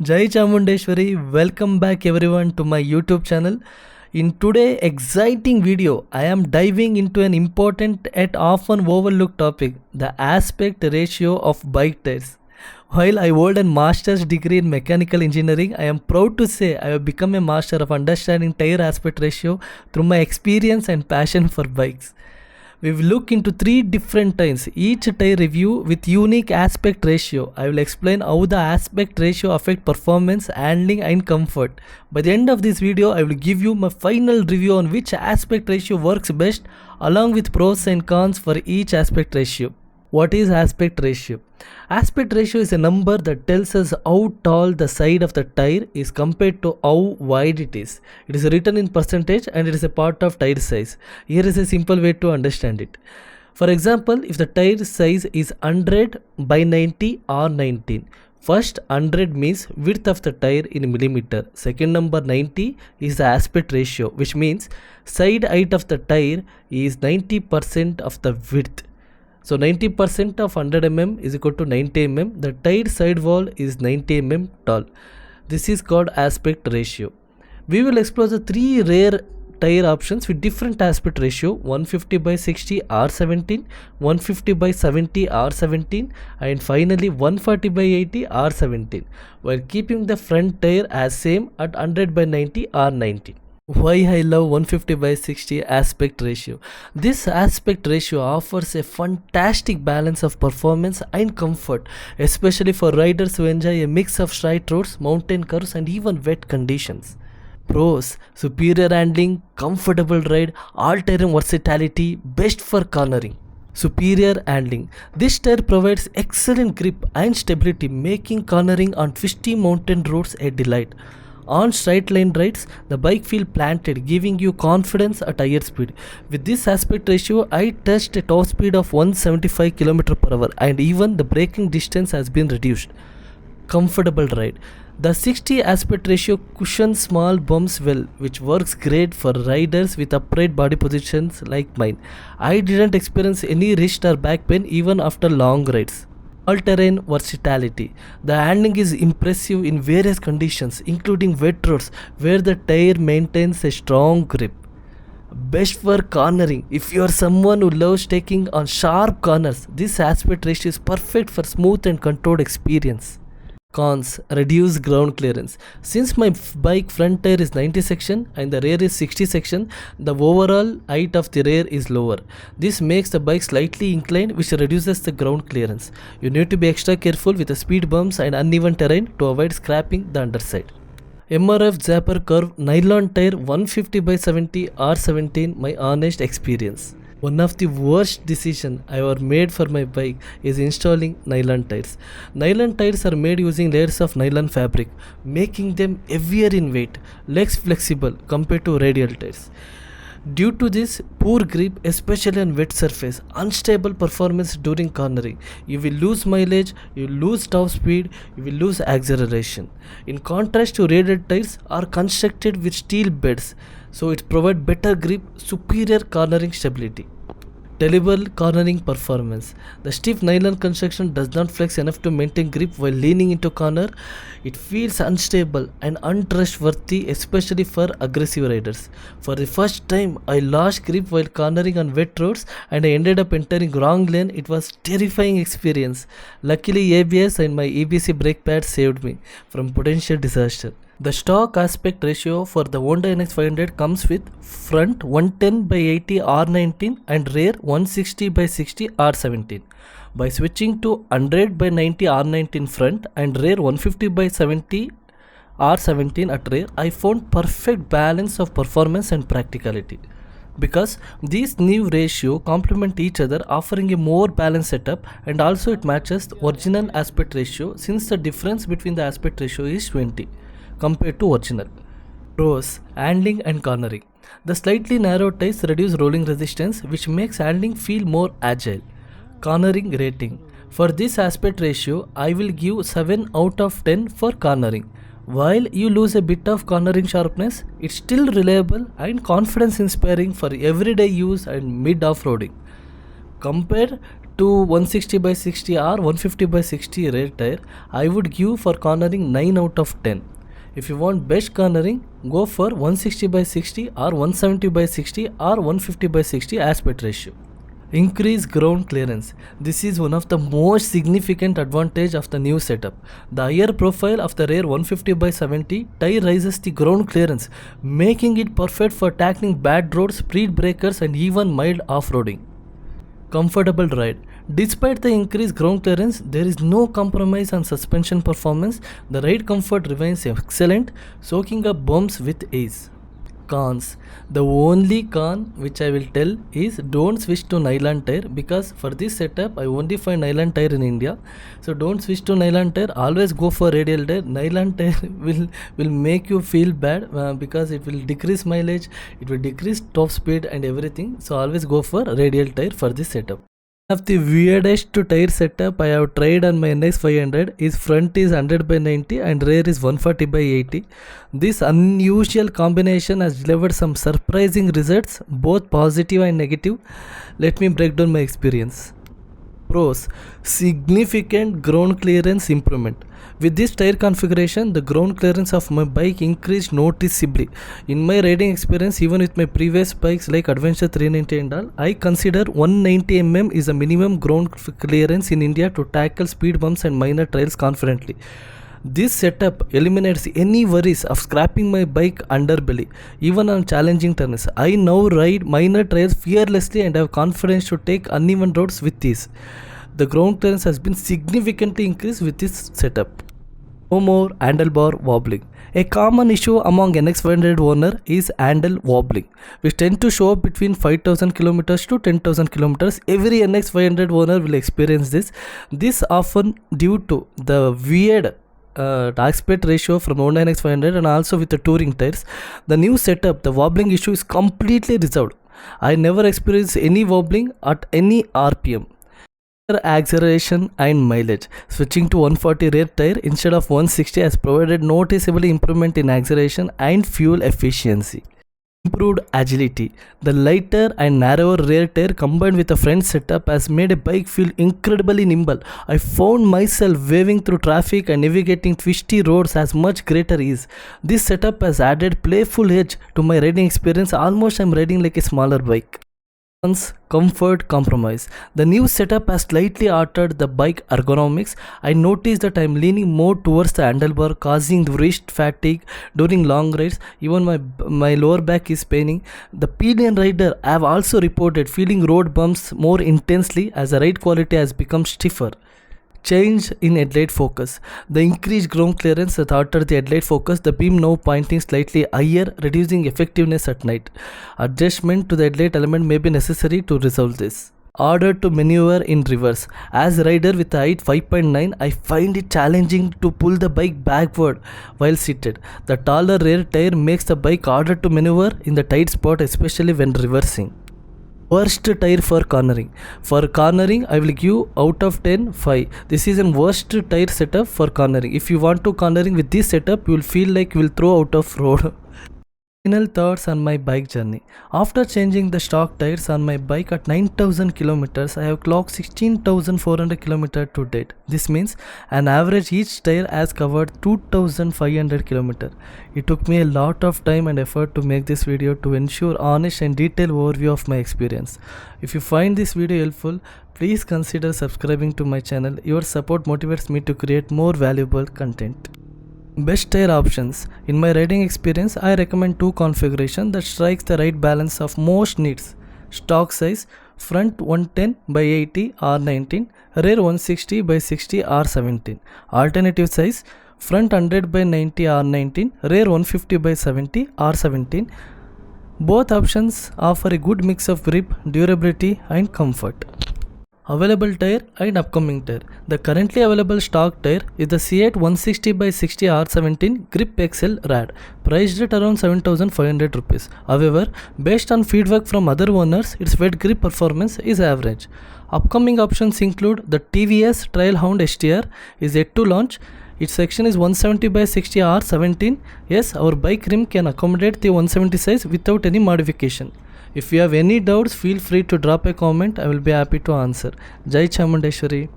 Jai Chamundeshwari, welcome back everyone to my YouTube channel. In today's exciting video, I am diving into an important yet often overlooked topic, the aspect ratio of bike tires. While I hold a master's degree in mechanical engineering, I am proud to say I have become a master of understanding tire aspect ratio through my experience and passion for bikes. We will look into 3 different tires, each tire review with unique aspect ratio. I will explain how the aspect ratio affect performance, handling and comfort. By the end of this video, I will give you my final review on which aspect ratio works best along with pros and cons for each aspect ratio. What is aspect ratio? Aspect ratio is a number that tells us how tall the side of the tire is compared to how wide it is. It is written in percentage and it is a part of tire size. Here is a simple way to understand it. For example, if the tire size is 100 by 90 or 19, first 100 means width of the tire in millimeter. Second number 90 is the aspect ratio, which means side height of the tire is 90% of the width. So 90% of 100 mm is equal to 90 mm. The tire sidewall is 90 mm tall. This is called aspect ratio. We will explore the 3 rare tire options with different aspect ratio: 150 by 60 R17, 150 by 70 R17 and finally 140 by 80 R17, while keeping the front tire as same at 100 by 90 R19. Why I love 150 by 60 aspect ratio? This aspect ratio offers a fantastic balance of performance and comfort, especially for riders who enjoy a mix of straight roads, mountain curves and even wet conditions. Pros: superior handling, comfortable ride, all-terrain versatility, best for cornering. Superior handling. This tire provides excellent grip and stability, making cornering on twisty mountain roads a delight. On straight line rides, the bike feels planted, giving you confidence at higher speed. With this aspect ratio, I touched a top speed of 175 km/h and even the braking distance has been reduced. Comfortable ride. The 60 aspect ratio cushions small bumps well, which works great for riders with upright body positions like mine. I didn't experience any wrist or back pain even after long rides. All-terrain versatility. The handling is impressive in various conditions, including wet roads where the tire maintains a strong grip. Best for cornering. If you are someone who loves taking on sharp corners, this aspect ratio is perfect for smooth and controlled experience. Cons: reduce ground clearance. Since my bike front tire is 90 section and the rear is 60 section, the overall height of the rear is lower. This makes the bike slightly inclined, which reduces the ground clearance. You need to be extra careful with the speed bumps and uneven terrain to avoid scraping the underside. MRF Zapper Curve Nylon tire 150 by 70 R17, my honest experience. One of the worst decisions I ever made for my bike is installing nylon tires. Nylon tires are made using layers of nylon fabric, making them heavier in weight, less flexible compared to radial tires. Due to this poor grip, especially on wet surface, unstable performance during cornering, you will lose mileage, you will lose top speed, you will lose acceleration. In contrast to radial tires are constructed with steel beds, so it provides better grip, superior cornering stability. Terrible cornering performance. The stiff nylon construction does not flex enough to maintain grip while leaning into corner. It feels unstable and untrustworthy, especially for aggressive riders. For the first time, I lost grip while cornering on wet roads and I ended up entering wrong lane. It was terrifying experience. Luckily, ABS and my EBC brake pad saved me from potential disaster. The stock aspect ratio for the Honda NX500 comes with front 110 by 80 R19 and rear 160 by 60 R17. By switching to 100 by 90 R19 front and rear 150 by 70 R17 at rear, I found perfect balance of performance and practicality. Because these new ratio complement each other, offering a more balanced setup, and also it matches the original aspect ratio since the difference between the aspect ratio is 20 compared to original. Pros: handling and cornering. The slightly narrow tires reduce rolling resistance, which makes handling feel more agile. Cornering rating. For this aspect ratio, I will give 7 out of 10 for cornering. While you lose a bit of cornering sharpness, it's still reliable and confidence inspiring for everyday use and mid off-roading. Compared to 160 by 60 or 150 by 60 rear tire, I would give for cornering 9 out of 10. If you want best cornering, go for 160 by 60 or 170 by 60 or 150 by 60 aspect ratio. Increase ground clearance. This is one of the most significant advantage of the new setup. The higher profile of the rear 150 by 70 tire raises the ground clearance, making it perfect for tackling bad roads, speed breakers and even mild off-roading. Comfortable ride. Despite the increased ground clearance, there is no compromise on suspension performance. The ride comfort remains excellent, soaking up bumps with ease. Cons. The only con which I will tell is don't switch to nylon tire, because for this setup I only find nylon tire in India. So don't switch to nylon tire, always go for radial tire. Nylon tire will make you feel bad because it will decrease mileage, it will decrease top speed and everything. So always go for radial tire for this setup. One of the weirdest tire setup I have tried on my NX500 is front is 100 by 90 and rear is 140 by 80. This unusual combination has delivered some surprising results, both positive and negative. Let me break down my experience. Pros: significant ground clearance improvement. With this tire configuration, the ground clearance of my bike increased noticeably. In my riding experience, even with my previous bikes like Adventure 390 and all, I consider 190 mm is a minimum ground clearance in India to tackle speed bumps and minor trails confidently. This setup eliminates any worries of scrapping my bike underbelly, even on challenging turns. I now ride minor trails fearlessly and have confidence to take uneven roads with ease. The ground clearance has been significantly increased with this setup. No more handlebar wobbling. A common issue among NX500 owner is handle wobbling, which tend to show up between 5,000 km to 10,000 km. Every NX500 owner will experience this. This often due to the weird aspect ratio from Honda NX500 and also with the touring tires. The new setup, the wobbling issue is completely resolved. I never experienced any wobbling at any RPM. Acceleration and mileage. Switching to 140 rear tire instead of 160 has provided noticeable improvement in acceleration and fuel efficiency. Improved agility. The lighter and narrower rear tire combined with the front setup has made a bike feel incredibly nimble. I found myself waving through traffic and navigating twisty roads as much greater ease. This setup has added playful edge to my riding experience. Almost I'm riding like a smaller bike. Comfort compromise. The new setup has slightly altered the bike ergonomics. I noticed that I am leaning more towards the handlebar, causing wrist fatigue during long rides. Even my lower back is paining. The pillion rider I have also reported feeling road bumps more intensely as the ride quality has become stiffer. Change in headlight focus. The increased ground clearance has altered the headlight focus, the beam now pointing slightly higher, reducing effectiveness at night. Adjustment to the headlight element may be necessary to resolve this. Order to maneuver in reverse. As a rider with height 5.9, I find it challenging to pull the bike backward while seated. The taller rear tire makes the bike harder to maneuver in the tight spot, especially when reversing. Worst tire for cornering. For cornering, I will give out of 10, 5. This is a worst tire setup for cornering. If you want to cornering with this setup, you will feel like you will throw out of road. Final thoughts on my bike journey. After changing the stock tires on my bike at 9,000 km, I have clocked 16,400 km to date. This means an average each tire has covered 2,500 km. It took me a lot of time and effort to make this video to ensure honest and detailed overview of my experience. If you find this video helpful, please consider subscribing to my channel. Your support motivates me to create more valuable content. Best tire options. In my riding experience, I recommend two configurations that strikes the right balance of most needs. Stock size: front 110 by 80 R19, rear 160 by 60 R17. Alternative size: front 100 by 90 R19, rear 150 by 70 R17. Both options offer a good mix of grip, durability and comfort. Available tire and upcoming tire. The currently available stock tire is the C8 160 by 60 R17 Grip XL Rad, priced at around 7,500 rupees. However, based on feedback from other owners, its wet grip performance is average. Upcoming options include the TVS Trailhound STR is yet to launch. Its section is 170 by 60 R17. Yes, our bike rim can accommodate the 170 size without any modification. If you have any doubts, feel free to drop a comment. I will be happy to answer. Jai Chamundeshwari.